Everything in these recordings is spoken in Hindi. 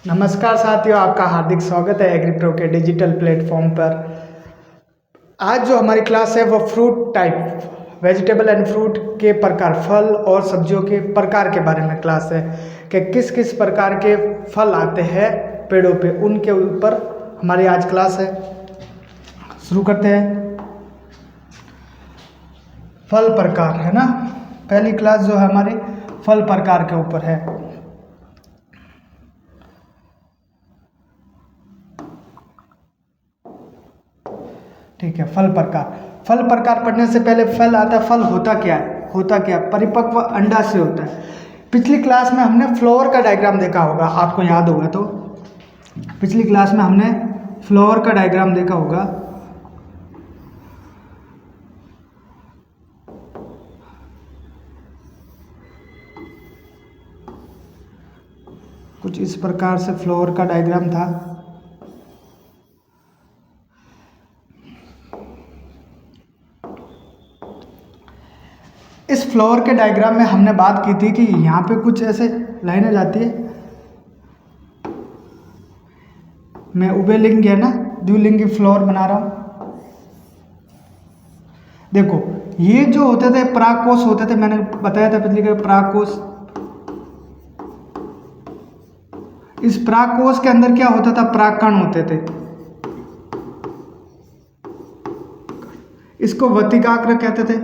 नमस्कार साथियों, आपका हार्दिक स्वागत है एग्रीप्रो के डिजिटल प्लेटफॉर्म पर। आज जो हमारी क्लास है वो fruit type, vegetable and fruit के प्रकार, फल और सब्जियों के प्रकार के बारे में क्लास है कि किस किस प्रकार के फल आते हैं पेड़ों पे, उनके ऊपर हमारी आज क्लास है। शुरू करते हैं। फल प्रकार है ना, पहली क्लास जो है हमारी फल प्रकार के ऊपर है। ठीक है, फल प्रकार। फल प्रकार पढ़ने से पहले फल आता है, फल होता क्या है? होता क्या परिपक्व अंडा से होता है। पिछली क्लास में हमने फ्लावर का डायग्राम देखा होगा, आपको याद होगा तो पिछली क्लास में हमने फ्लावर का डायग्राम देखा होगा। कुछ इस प्रकार से फ्लावर का डायग्राम था। इस फ्लावर के डायग्राम में हमने बात की थी कि यहाँ पे कुछ ऐसे लाइनें जाती है। मैं उभयलिंगी है ना, द्विलिंगी फ्लावर बना रहा हूँ। देखो, ये जो होते थे परागकोश होते थे, मैंने बताया था पिछली परागकोश। इस परागकोश के अंदर क्या होता था? परागकण होते थे। इसको वर्तिकाग्र कहते थे।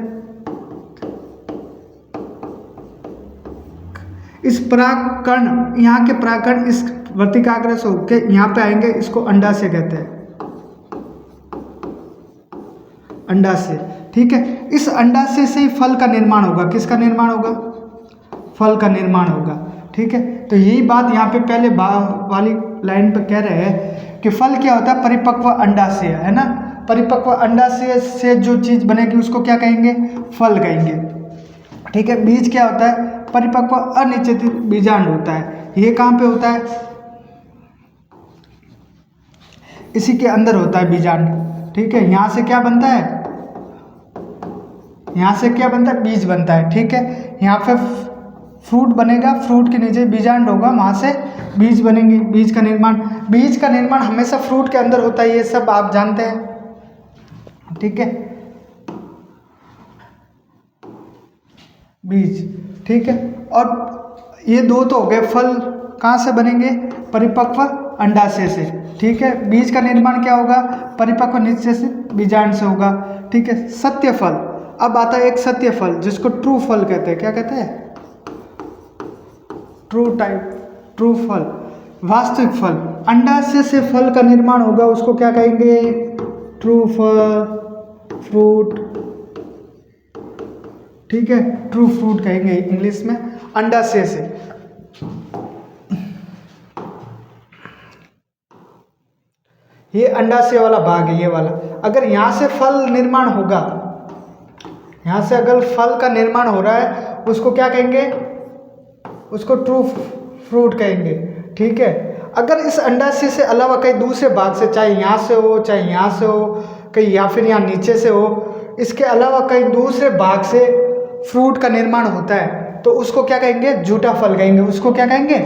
इस परागकण, यहाँ के परागकण इस वर्तिकाग्र से होकर यहाँ पे आएंगे, इसको अंडाशय कहते हैं। अंडाशय, ठीक है। इस अंडाशय से ही फल का निर्माण होगा। किसका निर्माण होगा? फल का निर्माण होगा, ठीक है। तो यही बात यहाँ पे पहले वाली लाइन पे कह रहे हैं कि फल क्या होता है? परिपक्व अंडाशय, है ना। परिपक्व अंडाशय से जो चीज बनेगी उसको क्या कहेंगे? फल कहेंगे, ठीक है। बीज क्या होता है? परिपक्व अनिश्चित बीजांड होता है। ये कहाँ पे होता है? इसी के अंदर होता है बीजांड, ठीक है। यहाँ से क्या बनता है? यहाँ से क्या बनता है? बीज बनता है, ठीक है। यहाँ पे फ्रूट बनेगा, फ्रूट के नीचे बीजांड होगा, वहाँ से बीज बनेंगे। बीज का निर्माण हमेशा फ्रूट के अंदर होता है, ये सब आप जानते हैं, ठीक है। बीज, ठीक है। और ये दो तो हो गए। फल कहाँ से बनेंगे? परिपक्व अंडाशय से, ठीक है। बीज का निर्माण क्या होगा? परिपक्व निश्चेषित बीजांड से होगा, ठीक है। सत्य फल, अब आता है एक सत्य फल जिसको ट्रू फल कहते हैं। क्या कहते हैं? ट्रू टाइप, ट्रू फल, वास्तविक फल। अंडाशय से फल का निर्माण होगा, उसको क्या कहेंगे? ट्रू फल, फ्रूट, ठीक है। ट्रू फ्रूट कहेंगे इंग्लिश में, अंडाशय से। ये अंडाशय वाला भाग है, ये वाला। अगर यहाँ से फल निर्माण होगा, यहाँ से अगर फल का निर्माण हो रहा है, उसको क्या कहेंगे? उसको ट्रू फ्रूट कहेंगे, ठीक है। अगर इस अंडाशय से अलावा कहीं दूसरे भाग से, चाहे यहाँ से हो, चाहे यहाँ से हो, कहीं या फिर यहाँ नीचे से हो, इसके अलावा कहीं दूसरे भाग से फ्रूट का निर्माण होता है, तो उसको क्या कहेंगे? झूठा फल कहेंगे। उसको क्या कहेंगे?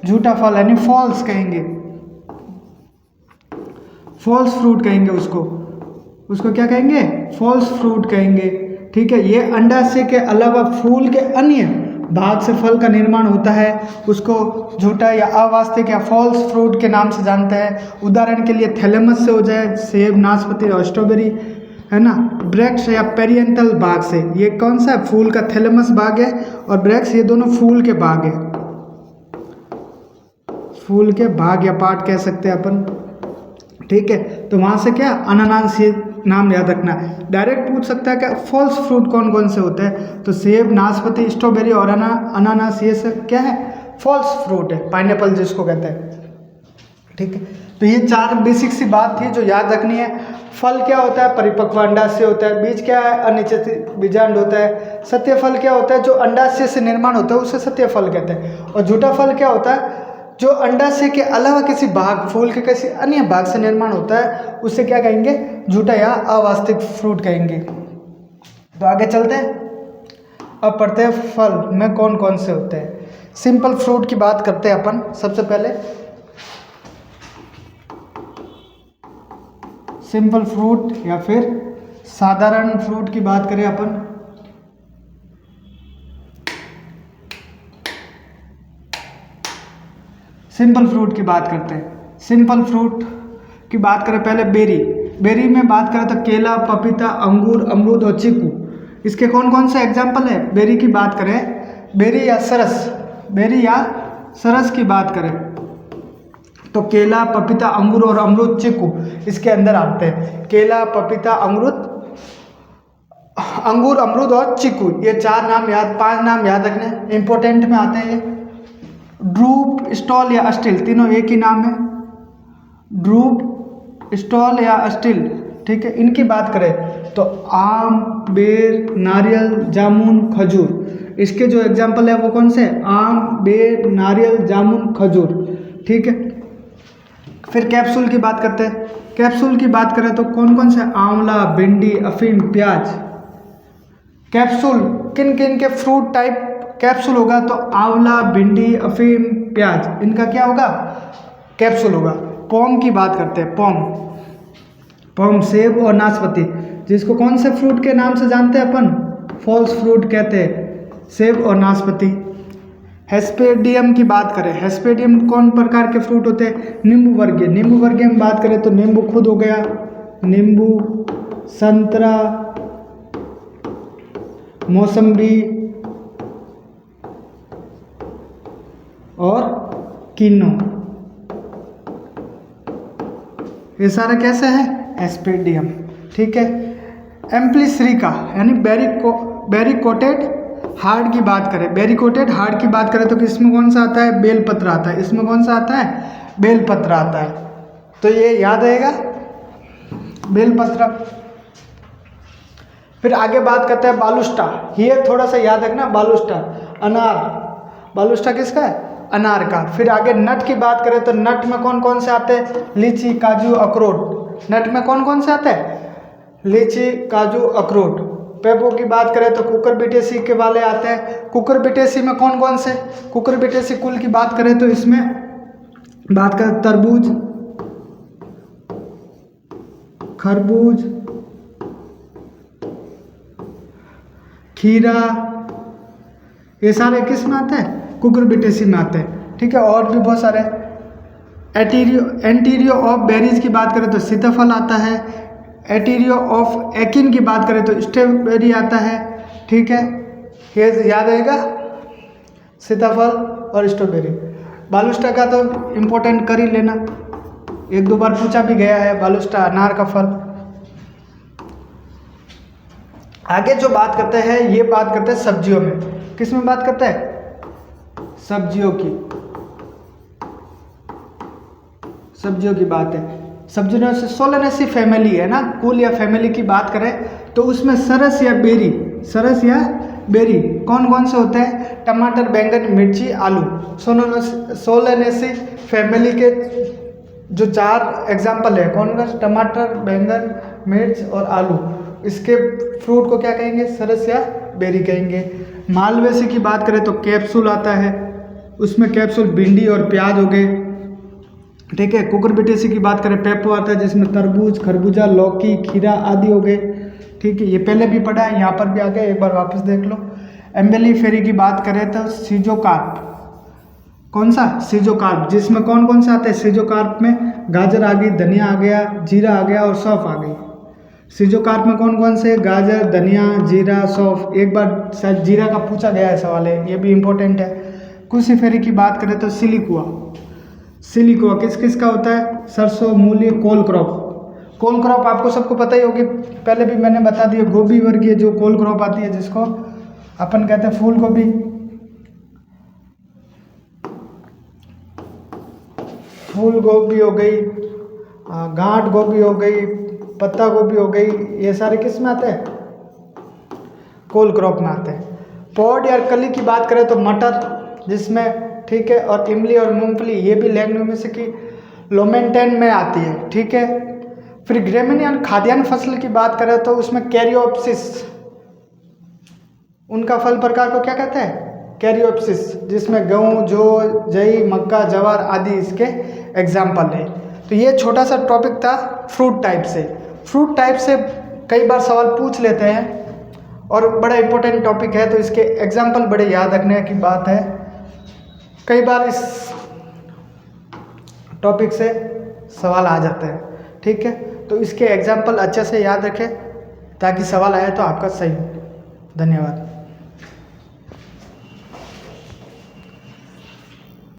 झूठा फल, यानी फॉल्स कहेंगे, फॉल्स फ्रूट कहेंगे उसको क्या कहेंगे? फॉल्स फ्रूट कहेंगे, ठीक है। ये अंडाशय के अलावा फूल के अन्य भाग से फल का निर्माण होता है, उसको झूठा या अवास्तविक या फॉल्स फ्रूट के नाम से जानते हैं। उदाहरण के लिए थैलेमस से हो जाए, सेब, नाशपाती और स्ट्रॉबेरी, है ना। ब्रैक्स या पेरियंटल भाग से, ये कौन सा है? फूल का थैलेमस भाग है, और ब्रैक्स, ये दोनों फूल के भाग है। फूल के भाग या पार्ट कह सकते हैं अपन, ठीक है। तो वहाँ से क्या? अनानास, ये नाम याद रखना है। डायरेक्ट पूछ सकता है कि फॉल्स फ्रूट कौन कौन से होते हैं, तो सेब, नाशपाती, स्ट्रॉबेरी और अनानास, ये सब क्या है? फॉल्स फ्रूट है, पाइनएप्पल जिसको कहते हैं, ठीक है। तो ये चार बेसिक सी बात थी जो याद रखनी है। फल क्या होता है? परिपक्व अंडाशय होता है। बीज क्या है? अनिश्चित बीजांड होता है। सत्य फल क्या होता है? जो अंडाशय से निर्माण होता है उसे सत्य फल कहते हैं। और झूठा फल क्या होता है? जो अंडाशय के अलावा किसी भाग, फूल के किसी अन्य भाग से निर्माण होता है, उसे क्या कहेंगे? झूठा या अवास्तविक फ्रूट कहेंगे। तो आगे चलते हैं, अब पढ़ते हैं फल में कौन कौन से होते हैं। सिंपल फ्रूट की बात करते हैं अपन। सबसे पहले सिंपल फ्रूट या फिर साधारण फ्रूट की बात करें अपन, सिंपल फ्रूट की बात करते हैं। सिंपल फ्रूट की बात करें पहले बेरी, बेरी में बात करें तो केला, पपीता, अंगूर, अमरूद और चीकू। इसके कौन कौन से एग्जाम्पल है बेरी की बात करें, बेरी या सरस, बेरी या सरस की बात करें तो केला, पपीता, अंगूर और अमरूद, चीकू इसके अंदर आते हैं। केला, पपीता, अंगूर, अमरूद और चीकू, ये 5 नाम याद रखने इंपॉर्टेंट में आते हैं। ये ड्रूप, स्टॉल या अस्टिल तीनों एक ही नाम है, ड्रूप, स्टॉल या अस्टिल, ठीक है। इनकी बात करें तो आम, बेर, नारियल, जामुन, खजूर, इसके जो एग्जाम्पल है वो कौन से, आम, बेर, नारियल, जामुन, खजूर, ठीक है। फिर कैप्सूल की बात करते हैं। कैप्सूल की बात करें तो कौन कौन से, आंवला, भिंडी, अफीम, प्याज। कैप्सूल किन किन के फ्रूट टाइप कैप्सूल होगा तो आंवला, भिंडी, अफीम, प्याज, इनका क्या होगा, कैप्सूल होगा। पॉम की बात करते हैं, पॉम सेब और नाशपाती, जिसको कौन से फ्रूट के नाम से जानते हैं अपन, फॉल्स फ्रूट कहते हैं, सेब और नाशपाती। हेस्पेडियम की बात करें, हेस्पेडियम कौन प्रकार के फ्रूट होते हैं, नींबू वर्गीय, नींबू वर्गीय में बात करें तो नींबू खुद हो गया, नींबू, संतरा, मौसम्बी और किन्नू, ये सारे कैसे हैं, एस्पेडियम, ठीक है। एम्प्लीसरिका यानी बेरी कोटेड हार्ड की बात करें, बेरी कोटेड हार्ड की बात करें तो किसमें कौन सा आता है, बेलपत्र आता है, इसमें कौन सा आता है, बेलपत्र आता है, तो ये याद रहेगा बेलपत्र। फिर आगे बात करते हैं बालुस्टा, ये थोड़ा सा याद रखना, बालुस्टा अनार, बालुस्टा किसका है, अनार का। फिर आगे नट की बात करें तो नट में कौन कौन से आते हैं, लीची, काजू, अखरोट, नट में कौन कौन से आते हैं, लीची, काजू, अखरोट। पेपो की बात करें तो कुकुरबिटेसी के वाले आते हैं, कुकुरबिटेसी में कौन कौन से, कुकुरबिटेसी कुल की बात करें तो इसमें बात करें तरबूज, खरबूज, खीरा, ये सारे किस में आते हैं, कुकुरबिटेसी में आते हैं, ठीक है। और भी बहुत सारे, एंटीरियो ऑफ बेरीज की बात करें तो सीताफल आता है, एंटीरियो ऑफ एकिन की बात करें तो स्ट्रॉबेरी आता है, ठीक है। ये याद रहेगा सीताफल और स्ट्रॉबेरी। बालुस्टा का तो इम्पोर्टेंट कर ही लेना, 1-2 बार पूछा भी गया है, बालुस्टा अनार का फल। आगे जो बात करते हैं ये बात करते हैं सब्जियों में, किस में बात करते हैं, सब्जियों की बात है। सब्जियों से सोलेनेसी फैमिली है ना, कुल या फैमिली की बात करें तो उसमें सरस या बेरी कौन कौन से होते हैं, टमाटर, बैंगन, मिर्ची, आलू। सोलेनेसी फैमिली के जो 4 एग्जाम्पल है कौन कौन, टमाटर, बैंगन, मिर्च और आलू, इसके फ्रूट को क्या कहेंगे, सरस या बेरी कहेंगे। मालवेसी की बात करें तो कैप्सूल आता है, उसमें कैप्सूल भिंडी और प्याज हो गए, ठीक है। कुकुरबिटेसी की बात करें पेपो आता है जिसमें तरबूज, खरबूजा, लौकी, खीरा आदि हो गए, ठीक है। ये पहले भी पढ़ा है, यहाँ पर भी आ गया, एक बार वापस देख लो। एम्बेलीफेरी की बात करें तो सीजोकार्प, कौन सा, सीजोकार्प, जिसमें कौन कौन सा आता है, सीजोकार्प में गाजर आ गई, धनिया आ गया, जीरा आ गया और सौंफ आ गई। सीजोकार्प में कौन कौन से, गाजर, धनिया, जीरा, सौंफ। एक बार शायद जीरा का पूछा गया है सवाल है, ये भी इम्पोर्टेंट है। क्रूसीफेरी की बात करें तो सिलिकुआ किस किस का होता है, सरसों, मूली, कोल क्रॉप आपको सबको पता ही होगी, पहले भी मैंने बता दिया, गोभी वर्गीय जो कोल क्रॉप आती है जिसको अपन कहते हैं फूल गोभी, हो गई, गांठ गोभी हो गई, पत्ता गोभी हो गई, ये सारे किस में आते हैं, कोल क्रॉप में आते हैं। पॉड या कली की बात करें तो मटर जिसमें, ठीक है, और इमली और मूंगफली ये भी लेग्यूमिनेसी की लोमेंटेन में आती है, ठीक है। फिर ग्रेमिनियन खाद्यान्न फसल की बात करें तो उसमें कैरियोप्सिस, उनका फल प्रकार को क्या कहते हैं, कैरियोप्सिस, जिसमें गेहूँ, जौ, जई, मक्का, जवार आदि इसके एग्जाम्पल है। तो ये छोटा सा टॉपिक था फ्रूट टाइप से। फ्रूट टाइप से कई बार सवाल पूछ लेते हैं और बड़ा इम्पोर्टेंट टॉपिक है, तो इसके एग्जाम्पल बड़े याद रखने की बात है। कई बार इस टॉपिक से सवाल आ जाते हैं, ठीक है। तो इसके एग्जाम्पल अच्छे से याद रखें ताकि सवाल आए तो आपका सही हो। धन्यवाद।